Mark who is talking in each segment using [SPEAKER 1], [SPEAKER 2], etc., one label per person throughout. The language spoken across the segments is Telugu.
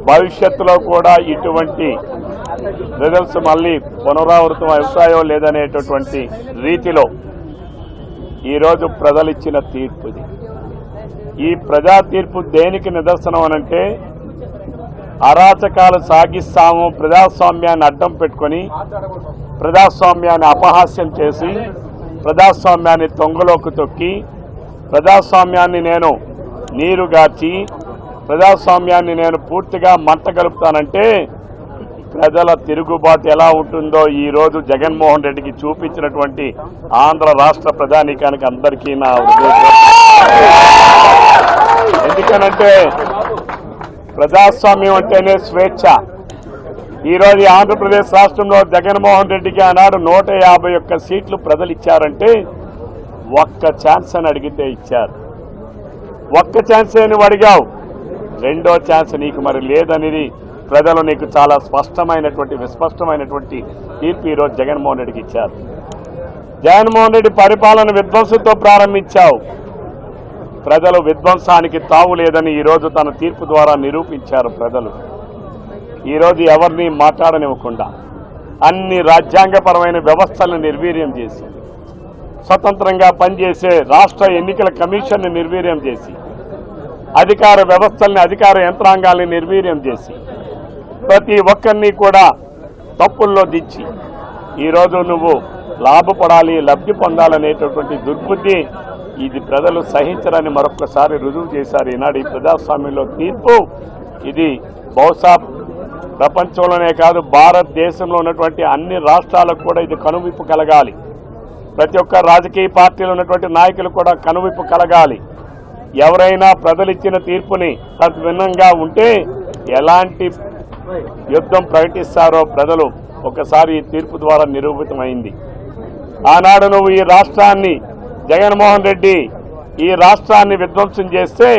[SPEAKER 1] భవిష్యత్తులో కూడా ఇటువంటి రిజల్ట్స్ మళ్ళీ పునరావృతం అవుతాయో లేదనేటటువంటి రీతిలో ఈరోజు ప్రజలు ఇచ్చిన తీర్పుది. ఈ ప్రజా తీర్పు దేనికి నిదర్శనం అనంటే, అరాచకాలు సాగిస్తాము, ప్రజాస్వామ్యాన్ని అడ్డం పెట్టుకొని ప్రజాస్వామ్యాన్ని అపహాస్యం చేసి ప్రజాస్వామ్యాన్ని తొంగలోకి తొక్కి ప్రజాస్వామ్యాన్ని నేను నీరుగార్చి ప్రజాస్వామ్యాన్ని నేను పూర్తిగా మంట గలుపుతానంటే ప్రజల తిరుగుబాటు ఎలా ఉంటుందో ఈరోజు జగన్మోహన్ రెడ్డికి చూపించినటువంటి ఆంధ్ర రాష్ట్ర ప్రజానీకానికి అందరికీ నా ఎందుకనంటే ప్రజాస్వామ్యం అంటేనే స్వేచ్ఛ. ఈరోజు ఆంధ్రప్రదేశ్ రాష్ట్రంలో జగన్మోహన్ రెడ్డికి ఆనాడు 151 సీట్లు ప్రజలు ఇచ్చారంటే ఒక్క ఛాన్స్ అని అడిగితే ఇచ్చారు. ఒక్క ఛాన్స్ అని అడిగావు, రెండో ఛాన్స్ నీకు మరి లేదనేది ప్రజలు నీకు చాలా స్పష్టమైనటువంటి విస్పష్టమైనటువంటి తీర్పు ఈరోజు జగన్మోహన్ రెడ్డికి ఇచ్చారు. జగన్మోహన్ రెడ్డి పరిపాలన విధ్వంసంతో ప్రారంభించావు, ప్రజలు విధ్వంసానికి తావు లేదని ఈరోజు తన తీర్పు ద్వారా నిరూపించారు. ప్రజలు ఈరోజు ఎవరిని మాట్లాడనివ్వకుండా అన్ని రాజ్యాంగపరమైన వ్యవస్థలను నిర్వీర్యం చేసి స్వతంత్రంగా పనిచేసే రాష్ట్ర ఎన్నికల కమిషన్ని నిర్వీర్యం చేసి అధికార వ్యవస్థల్ని అధికార యంత్రాంగాల్ని నిర్వీర్యం చేసి ప్రతి ఒక్కరిని కూడా తప్పుల్లో దించి ఈరోజు నువ్వు లాభపడాలి, లబ్ధి పొందాలనేటటువంటి దుర్బుద్ధి ఇది ప్రజలు సహించరని మరొకసారి రుజువు చేశారు ఈనాడు ఈ ప్రజాస్వామ్యంలో తీర్పు. ఇది బహుశా ప్రపంచంలోనే కాదు భారతదేశంలో ఉన్నటువంటి అన్ని రాష్ట్రాలకు కూడా ఇది కనువిప్పు కలగాలి. ప్రతి ఒక్క రాజకీయ పార్టీలో ఉన్నటువంటి నాయకులు కూడా కనువిప్పు కలగాలి. ఎవరైనా ప్రజలు ఇచ్చిన తీర్పుని తద్భిన్నంగా ఉంటే ఎలాంటి యుద్ధం ప్రకటిస్తారో ప్రజలు ఒకసారి ఈ తీర్పు ద్వారా నిరూపితమైంది. ఆనాడు నువ్వు ఈ రాష్ట్రాన్ని జగన్మోహన్ రెడ్డి ఈ రాష్ట్రాన్ని విధ్వంసం చేస్తే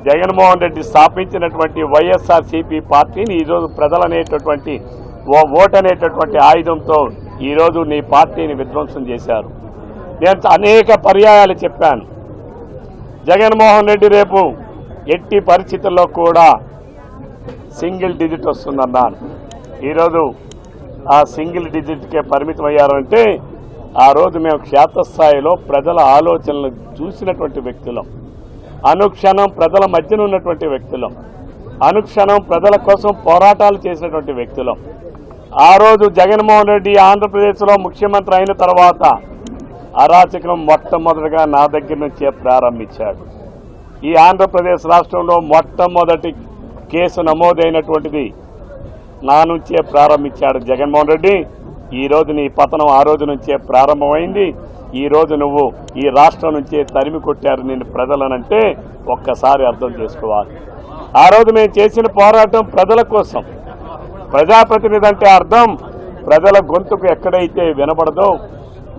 [SPEAKER 1] జగన్మోహన్ రెడ్డి స్థాపించినటువంటి వైఎస్ఆర్సీపీ పార్టీని ఈరోజు ప్రజలనేటటువంటి ఓటు అనేటటువంటి ఆయుధంతో ఈరోజు నీ పార్టీని విధ్వంసం చేశారు. నేను అనేక పర్యాయాలు చెప్పాను, జగన్మోహన్ రెడ్డి రేపు ఎట్టి పరిస్థితుల్లో కూడా సింగిల్ డిజిట్ వస్తుందన్నాను. ఈరోజు ఆ సింగిల్ డిజిట్కే పరిమితం అయ్యారంటే ఆ రోజు మేము క్షేత్రస్థాయిలో ప్రజల ఆలోచనలు చూసినటువంటి వ్యక్తులం, అనుక్షణం ప్రజల మధ్యన ఉన్నటువంటి వ్యక్తులం, అనుక్షణం ప్రజల కోసం పోరాటాలు చేసినటువంటి వ్యక్తులం. ఆ రోజు జగన్మోహన్ రెడ్డి ఆంధ్రప్రదేశ్లో ముఖ్యమంత్రి అయిన తర్వాత అరాచకం మొట్టమొదటిగా నా దగ్గర నుంచే ప్రారంభించాడు. ఈ ఆంధ్రప్రదేశ్ రాష్ట్రంలో మొట్టమొదటి కేసు నమోదైనటువంటిది నా నుంచే ప్రారంభించాడు జగన్మోహన్ రెడ్డి. ఈరోజు నీ పతనం ఆ రోజు నుంచే ప్రారంభమైంది. ఈరోజు నువ్వు ఈ రాష్ట్రం నుంచే తరిమి కొట్టారు నేను ప్రజలనంటే ఒక్కసారి అర్థం చేసుకోవాలి. ఆ రోజు మేము చేసిన పోరాటం ప్రజల కోసం. ప్రజాప్రతినిధి అంటే అర్థం ప్రజల గొంతుకు ఎక్కడైతే వినబడదో,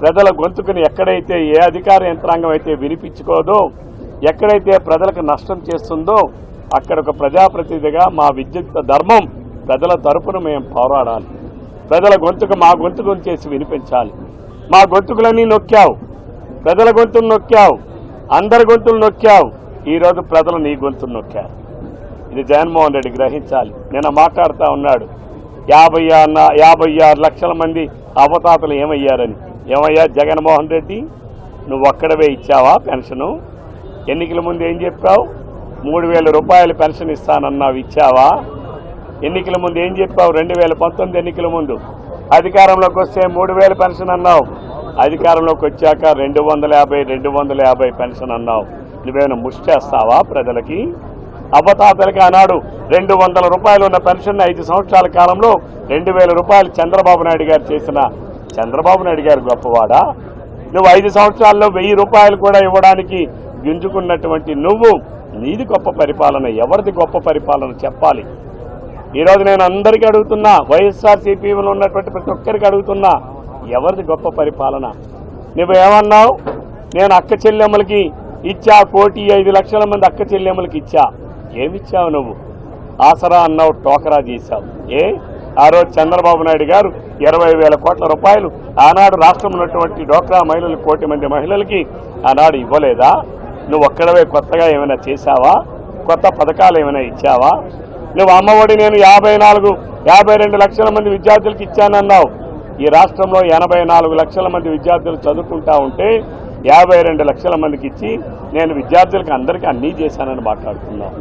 [SPEAKER 1] ప్రజల గొంతుకుని ఎక్కడైతే ఏ అధికార యంత్రాంగం అయితే వినిపించుకోదో, ఎక్కడైతే ప్రజలకు నష్టం చేస్తుందో అక్కడ ఒక ప్రజాప్రతినిధిగా మా విద్యుత్ ధర్మం ప్రజల తరపున మేము పోరాడాలి. ప్రజల గొంతుకు మా గొంతుకుని చేసి వినిపించాలి. మా గొంతుకులన్నీ నొక్కావు, ప్రజల గొంతులు నొక్కావు, అందరి గొంతులు నొక్కావు. ఈరోజు ప్రజలు నీ గొంతులు నొక్కారు. ఇది జగన్మోహన్ రెడ్డి గ్రహించాలి. నిన్న మాట్లాడుతూ ఉన్నాడు 56 లక్షల మంది అవతాతలు ఏమయ్యారని. ఏమయ్యా జగన్మోహన్ రెడ్డి, నువ్వు ఒక్కడవే ఇచ్చావా పెన్షను? ఎన్నికల ముందు ఏం చెప్పావు? 3000 రూపాయలు పెన్షన్ ఇస్తానన్నావు, ఇచ్చావా? ఎన్నికల ముందు ఏం చెప్పావు? 2019 ఎన్నికల ముందు అధికారంలోకి వస్తే 3000 పెన్షన్ అన్నావు, అధికారంలోకి వచ్చాక 250 పెన్షన్ అన్నావు. నువ్వేమైనా ముష్టేస్తావా ప్రజలకి? అవతాతలకి ఆనాడు 200 రూపాయలు ఉన్న పెన్షన్ 5 సంవత్సరాల కాలంలో 2000 రూపాయలు చంద్రబాబు నాయుడు గారు చేసిన చంద్రబాబు నాయుడు గారు గొప్పవాడా? నువ్వు 5 సంవత్సరాల్లో 1000 రూపాయలు కూడా ఇవ్వడానికి గింజుకున్నటువంటి నువ్వు, నీది గొప్ప పరిపాలన, ఎవరిది గొప్ప పరిపాలన చెప్పాలి. ఈరోజు నేను అందరికీ అడుగుతున్నా, వైఎస్ఆర్సీపీలో ఉన్నటువంటి ప్రతి ఒక్కరికి అడుగుతున్నా, ఎవరిది గొప్ప పరిపాలన? నువ్వు ఏమన్నావు? నేను అక్క చెల్లెమ్మలకి ఇచ్చా, 1,05,00,000 మంది అక్క చెల్లెమ్మలకి ఇచ్చా. ఏమిచ్చావు నువ్వు? ఆసరా అన్నావు, టోకరా చేశావు. ఆ రోజు చంద్రబాబు నాయుడు గారు 20,000 కోట్ల రూపాయలు ఆనాడు రాష్ట్రంలో ఉన్నటువంటి డోక్రా మహిళలు 1 కోటి మంది మహిళలకి ఆనాడు ఇవ్వలేదా? నువ్వు ఒక్కడవే కొత్తగా ఏమైనా చేశావా? కొత్త పథకాలు ఏమైనా ఇచ్చావా? నువ్వు అమ్మఒడి నేను 52 లక్షల మంది విద్యార్థులకు ఇచ్చానన్నావు. ఈ రాష్ట్రంలో 84 లక్షల మంది విద్యార్థులు చదువుకుంటా ఉంటే 52 లక్షల మందికి ఇచ్చి నేను విద్యార్థులకు అందరికీ అన్నీ చేశానని మాట్లాడుతున్నావు.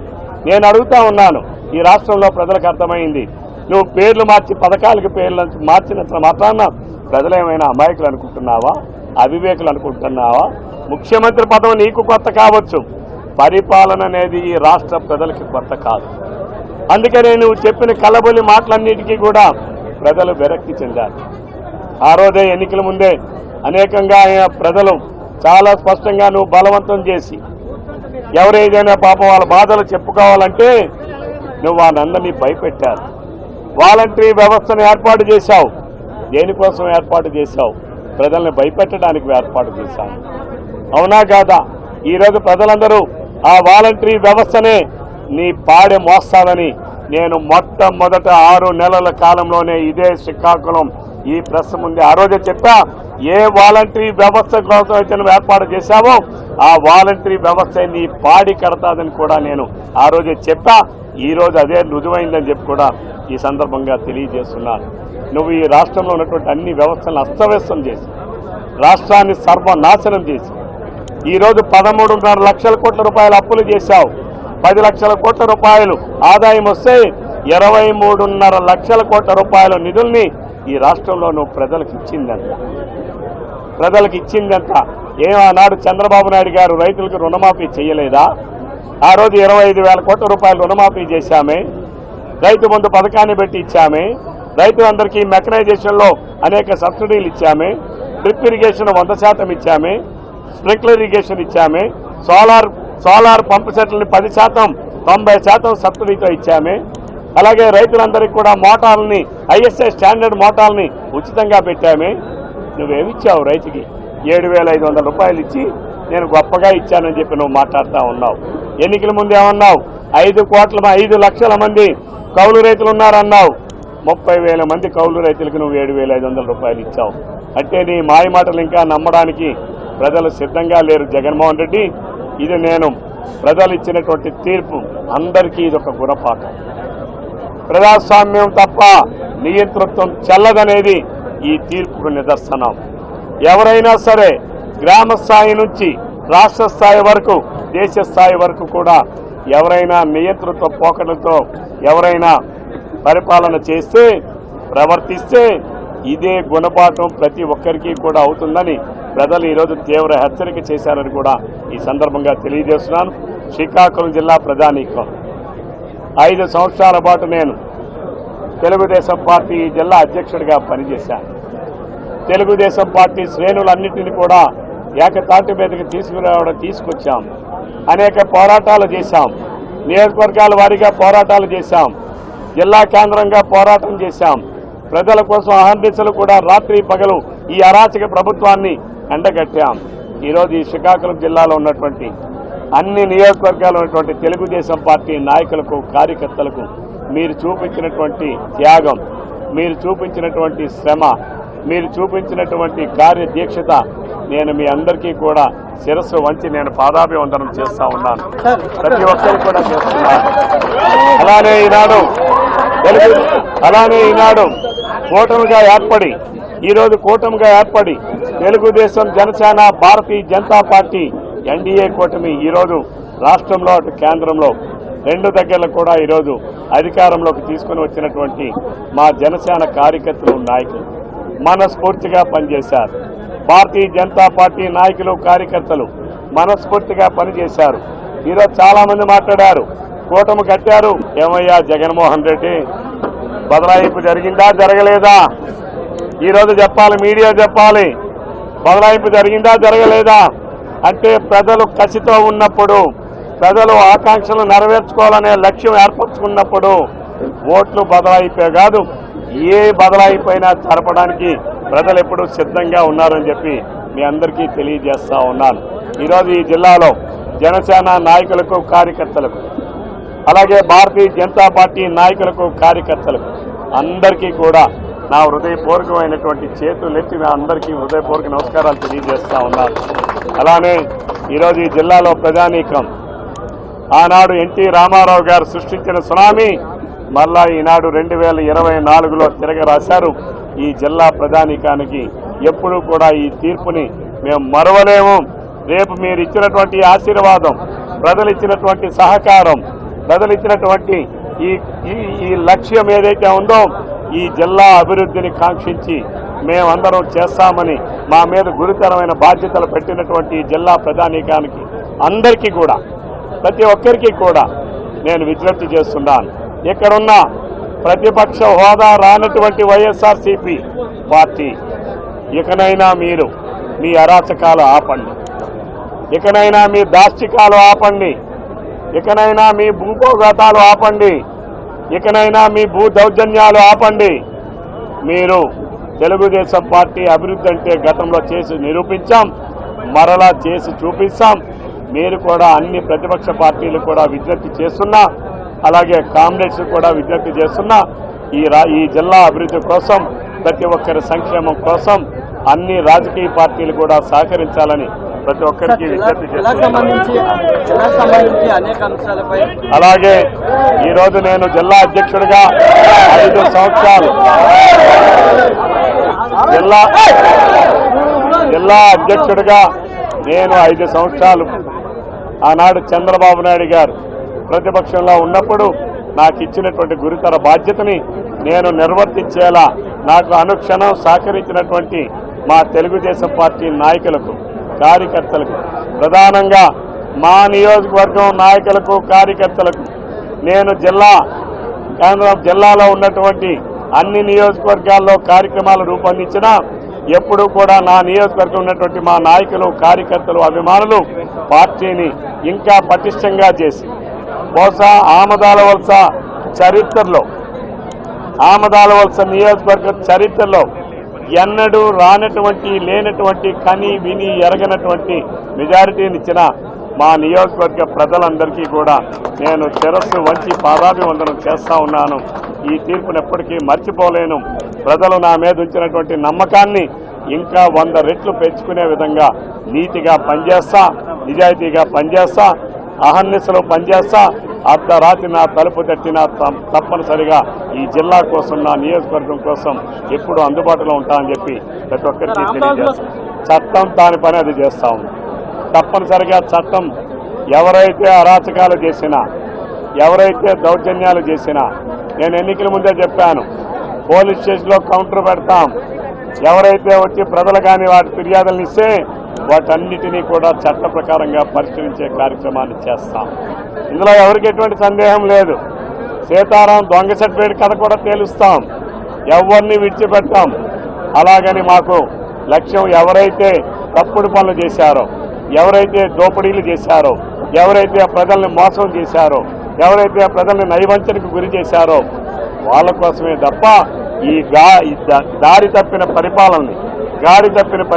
[SPEAKER 1] నేను అడుగుతా ఉన్నాను, ఈ రాష్ట్రంలో ప్రజలకు అర్థమైంది, నువ్వు పేర్లు మార్చి పథకాలకి పేర్లు మార్చినంత మాత్రాన ప్రజలేమైనా అమాయకులు అనుకుంటున్నావా, అవివేకులు అనుకుంటున్నావా? ముఖ్యమంత్రి పదవి నీకు కొత్త కావచ్చు, పరిపాలన అనేది ఈ రాష్ట్ర ప్రజలకి కొత్త కాదు. అందుకనే నువ్వు చెప్పిన కలబొల్లి మాటలన్నిటికీ కూడా ప్రజలు విరక్తి చెందారు. ఆ రోజే ఎన్నికల ముందే అనేకంగా ప్రజలు చాలా స్పష్టంగా నువ్వు బలవంతం చేసి ఎవరేదైనా పాపం వాళ్ళ బాధలు చెప్పుకోవాలంటే నువ్వు వాళ్ళందరినీ భయపెట్టారు. వాలంటరీ వ్యవస్థను ఏర్పాటు చేశావు. దేనికోసం ఏర్పాటు చేశావు? ప్రజల్ని భయపెట్టడానికి ఏర్పాటు చేశావు. అవునా కాదా? ఈరోజు ప్రజలందరూ ఆ వాలంటరీ వ్యవస్థనే నీ పాడె మోస్తానని నేను మొట్టమొదట 6 నెలల కాలంలోనే ఇదే శ్రీకాకుళం ఈ ప్రెస్ ముందే ఆ రోజే చెప్పా, ఏ వాలంటరీ వ్యవస్థ కోసం అయితే నువ్వు ఏర్పాటు చేశావో ఆ వాలంటరీ వ్యవస్థ నీ పాడి కడతాదని కూడా నేను ఆ రోజే చెప్పా. ఈ రోజు అదే రుజువైందని చెప్పి కూడా ఈ సందర్భంగా తెలియజేస్తున్నాను. నువ్వు ఈ రాష్ట్రంలో ఉన్నటువంటి అన్ని వ్యవస్థలను అస్తవ్యస్తం చేసి రాష్ట్రాన్ని సర్వనాశనం చేసి ఈరోజు 13.5 లక్షల కోట్ల రూపాయల అప్పులు చేశావు. 10 లక్షల కోట్ల రూపాయలు ఆదాయం వస్తే 23.5 లక్షల కోట్ల రూపాయల నిధుల్ని ఈ రాష్ట్రంలో నువ్వు ప్రజలకు ఇచ్చిందంత ఏమన్నాడు? చంద్రబాబు నాయుడు గారు రైతులకు రుణమాఫీ చేయలేదా? ఆ రోజు 25,000 కోట్ల రూపాయలు రుణమాఫీ చేశామే. రైతు బంధు పథకాన్ని పెట్టి ఇచ్చామే. రైతులందరికీ మెకనైజేషన్లో అనేక సబ్సిడీలు ఇచ్చామే. డ్రిప్ ఇరిగేషన్ 100% ఇచ్చామే. స్ప్రింక్లర్ ఇరిగేషన్ ఇచ్చామే. సోలార్ పంపు సెట్లని 10%, 90% సబ్సిడీతో ఇచ్చామే. అలాగే రైతులందరికీ కూడా మోటార్లని ఐఎస్ఐ స్టాండర్డ్ మోటార్ని ఉచితంగా పెట్టామే. నువ్వేమిచ్చావు? రైతుకి 7,500 రూపాయలు ఇచ్చి నేను గొప్పగా ఇచ్చానని చెప్పి నువ్వు మాట్లాడుతూ ఉన్నావు. ఎన్నికల ముందు ఏమన్నావు? 5 లక్షల మంది కౌలు రైతులు ఉన్నారన్నావు. 30,000 మంది కౌలు రైతులకు నువ్వు 7,500 రూపాయలు ఇచ్చావు. అంటే నీ మాయ మాటలు ఇంకా నమ్మడానికి ప్రజలు సిద్ధంగా లేరు. జగన్మోహన్ రెడ్డి, ఇది నేను ప్రజలు ఇచ్చినటువంటి తీర్పు అందరికీ ఇదొక గుణపాఠం. ప్రజాస్వామ్యం తప్ప నియంతృత్వం చెల్లదనేది ఈ తీర్పుకు నిదర్శనం. ఎవరైనా సరే గ్రామ స్థాయి నుంచి రాష్ట్ర స్థాయి వరకు దేశ స్థాయి వరకు కూడా ఎవరైనా నియంతృత్వ పోకడలతో ఎవరైనా పరిపాలన చేస్తే ప్రవర్తిస్తే ఇదే గుణపాఠం ప్రతి ఒక్కరికి కూడా అవుతుందని ప్రజలు ఈరోజు తీవ్ర హెచ్చరిక చేశారని కూడా ఈ సందర్భంగా తెలియజేస్తున్నాను. శ్రీకాకుళం జిల్లా ప్రజానీకం 5 సంవత్సరాల పాటు నేను తెలుగుదేశం పార్టీ జిల్లా అధ్యక్షుడిగా పనిచేశాను. తెలుగుదేశం పార్టీ శ్రేణులన్నింటినీ కూడా ఏకతాటి మీదకి తీసుకొచ్చాం. అనేక పోరాటాలు చేశాం. నియోజకవర్గాల వారీగా పోరాటాలు చేశాం. జిల్లా కేంద్రంగా పోరాటం చేశాం. ప్రజల కోసం అహర్నిశలు కూడా రాత్రి పగలు ఈ అరాచక ప్రభుత్వాన్ని ఎండగట్టాం. ఈరోజు ఈ శ్రీకాకుళం జిల్లాలో ఉన్నటువంటి అన్ని నియోజకవర్గాల్లో ఉన్నటువంటి తెలుగుదేశం పార్టీ నాయకులకు కార్యకర్తలకు మీరు చూపించినటువంటి త్యాగం, మీరు చూపించినటువంటి శ్రమ, మీరు చూపించినటువంటి కార్యదీక్షత నేను మీ అందరికీ కూడా శిరస్సు వంచి నేను పాదాభివందనం చేస్తా ఉన్నాను. ప్రతి ఒక్కరు కూడా చేస్తున్నాను. అలానే ఈనాడు కూటమిగా ఏర్పడి ఈరోజు తెలుగుదేశం, జనసేన, భారతీయ జనతా పార్టీ ఎన్డీఏ కూటమి ఈరోజు రాష్ట్రంలో అటు కేంద్రంలో 2 దగ్గరలో కూడా ఈరోజు అధికారంలోకి తీసుకుని వచ్చినటువంటి మా జనసేన కార్యకర్తలు, నాయకులు మనస్ఫూర్తిగా పనిచేశారు. భారతీయ జనతా పార్టీ నాయకులు, కార్యకర్తలు మనస్ఫూర్తిగా పనిచేశారు. ఈరోజు చాలామంది మాట్లాడారు, కూటమి కట్టారు. ఏమయ్యా జగన్మోహన్ రెడ్డి, బదలాయింపు జరిగిందా జరగలేదా? ఈరోజు చెప్పాలి, మీడియా చెప్పాలి, బదలాయింపు జరిగిందా జరగలేదా? అంటే ప్రజలు కసితో ఉన్నప్పుడు, ప్రజలు ఆకాంక్షలు నెరవేర్చుకోవాలనే లక్ష్యం ఏర్పరచుకున్నప్పుడు ఓట్లు బదలాయిపోయే కాదు, ఏ బదలాయిపోయినా జరపడానికి ప్రజలు ఎప్పుడూ సిద్ధంగా ఉన్నారని చెప్పి మీ అందరికీ తెలియజేస్తా ఉన్నాను. ఈరోజు ఈ జిల్లాలో జనసేన నాయకులకు, కార్యకర్తలకు, అలాగే భారతీయ జనతా పార్టీ నాయకులకు, కార్యకర్తలకు అందరికీ కూడా నా హృదయపూర్వకమైనటువంటి చేతులెత్తి నా అందరికీ హృదయపూర్వక నమస్కారాలు తెలియజేస్తా ఉన్నాను. అలానే ఈరోజు ఈ జిల్లాలో ప్రజానీకం ఆనాడు ఎన్టీ రామారావు గారు సృష్టించిన సునామీ మళ్ళా ఈనాడు 2024లో తిరగరాశారు. ఈ జిల్లా ప్రధానికానికి ఎప్పుడూ కూడా ఈ తీర్పుని మేము మరవలేము. రేపు మీరు ఇచ్చినటువంటి ఆశీర్వాదం, ప్రజలు ఇచ్చినటువంటి సహకారం, ప్రజలు ఇచ్చినటువంటి ఈ లక్ష్యం ఏదైతే ఉందో ఈ జిల్లా అభివృద్ధిని కాంక్షించి మేమందరం చేస్తామని మా మీద గురుతరమైన బాధ్యతలు పెట్టినటువంటి జిల్లా ప్రధానికానికి అందరికీ కూడా, ప్రతి ఒక్కరికి కూడా నేను విజ్ఞప్తి చేస్తున్నాను. ఇక్కడున్న ప్రతిపక్ష హోదా రానటువంటి వైఎస్ఆర్సీపీ పార్టీ ఇకనైనా మీరు మీ అరాచకాలు ఆపండి, ఇకనైనా మీ దాష్టికాలు ఆపండి, ఇకనైనా మీ భూభోగాతాలు ఆపండి, ఇకనైనా మీ భూ దౌర్జన్యాలు ఆపండి. మీరు తెలుగుదేశం పార్టీ అభివృద్ధి అంటే గతంలో చేసి నిరూపించాం, మరలా చేసి చూపిస్తాం. మీరు కూడా అన్ని ప్రతిపక్ష పార్టీలు కూడా విజ్ఞప్తి చేస్తున్నా, అలాగే కామ్రేడ్స్ కూడా విజ్ఞప్తి చేస్తున్నా, ఈ జిల్లా అభివృద్ధి కోసం, ప్రతి ఒక్కరి సంక్షేమం కోసం అన్ని రాజకీయ పార్టీలు కూడా సహకరించాలని ప్రతి ఒక్కరికి విజ్ఞప్తి చేస్తున్నాను. అలాగే ఈరోజు నేను జిల్లా అధ్యక్షుడిగా 5 సంవత్సరాలు జిల్లా అధ్యక్షుడిగా నేను 5 సంవత్సరాలు ఆనాడు చంద్రబాబు నాయుడు గారు ప్రతిపక్షంలో ఉన్నప్పుడు నాకు ఇచ్చినటువంటి గురుతర బాధ్యతని నేను నిర్వర్తించేలా నాకు అనుక్షణం సహకరించినటువంటి మా తెలుగుదేశం పార్టీ నాయకులకు, కార్యకర్తలకు, ప్రధానంగా మా నియోజకవర్గం నాయకులకు, కార్యకర్తలకు నేను జిల్లాలో ఉన్నటువంటి అన్ని నియోజకవర్గాల్లో కార్యక్రమాలు రూపొందించినా ఎప్పుడూ కూడా నా నియోజకవర్గం ఉన్నటువంటి మా నాయకులు, కార్యకర్తలు, అభిమానులు పార్టీని ఇంకా పటిష్టంగా చేసి బహుశా ఆమదాల వలస నియోజకవర్గ చరిత్రలో ఎన్నడూ రానటువంటి, లేనటువంటి, కని విని ఎరగనటువంటి మెజారిటీనిచ్చిన మా నియోజకవర్గ ప్రజలందరికీ కూడా నేను శిరస్సు వంచి పాదాభివందనం చేస్తా ఉన్నాను. ఈ తీర్పును ఎప్పటికీ మర్చిపోలేను. ప్రజలు నా మీద ఉంచినటువంటి నమ్మకాన్ని ఇంకా 100 రెట్లు పెంచుకునే విధంగా నీతిగా పనిచేస్తా, నిజాయితీగా పనిచేస్తా, అహర్నిశలో పనిచేస్తా. అర్ధరాత్రి నా తలుపు తట్టినా తప్పనిసరిగా ఈ జిల్లా కోసం, నా నియోజకవర్గం కోసం ఎప్పుడూ అందుబాటులో ఉంటానని చెప్పి ప్రతి ఒక్కరికి తెలియజేస్తాం. చట్టం దాని పని అది చేస్తా ఉంది. తప్పనిసరిగా చట్టం ఎవరైతే అరాచకాలు చేసినా, ఎవరైతే దౌర్జన్యాలు చేసినా, నేను ఎన్నికల ముందే చెప్పాను, పోలీస్ స్టేషన్లో కౌంటర్ పెడతాం. ఎవరైతే వచ్చి ప్రజలు కానీ వాటి ఫిర్యాదులను ఇస్తే వాటన్నిటినీ కూడా చట్ట ప్రకారంగా పరిశీలించే కార్యక్రమాన్ని చేస్తాం. ఇందులో ఎవరికి ఎటువంటి సందేహం లేదు. సీతారాం దొంగ సర్టిఫికేట్ కథ కూడా తేలుస్తాం, ఎవరిని విడిచిపెట్టాం. అలాగని మాకు లక్ష్యం ఎవరైతే తప్పుడు పనులు చేశారో, ఎవరైతే దోపిడీలు చేశారో, ఎవరైతే ప్రజల్ని మోసం చేశారో, ఎవరైతే ప్రజల్ని నైవంచనకు గురి చేశారో వాళ్ళ కోసమే తప్ప ఈ దారి తప్పిన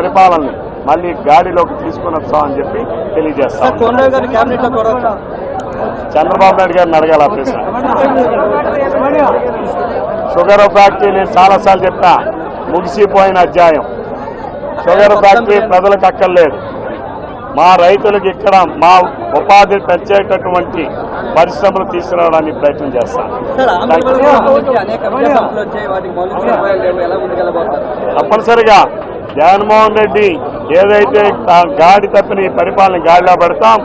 [SPEAKER 1] పరిపాలనని మళ్ళీ గాడిలోకి తీసుకుని వస్తామని చెప్పి తెలియజేస్తాం. చంద్రబాబు నాయుడు గారిని అడగాల ప్రశ్న. షుగర్ ఫ్యాక్టరీ నేను చాలాసార్లు చెప్పినా, ముగిసిపోయిన అధ్యాయం. షుగర్ ఫ్యాక్టరీ ప్రజలకు అక్కర్లేదు. మా రైతులకు ఇక్కడ మా ఉపాధి పెంచేటటువంటి పరిశ్రమలు తీసుకురావడానికి ప్రయత్నం చేస్తాం. తప్పనిసరిగా జగన్మోహన్ రెడ్డి ఏదైతే గాడి తప్పిన ఈ పరిపాలన గాడిలో పెడతాం,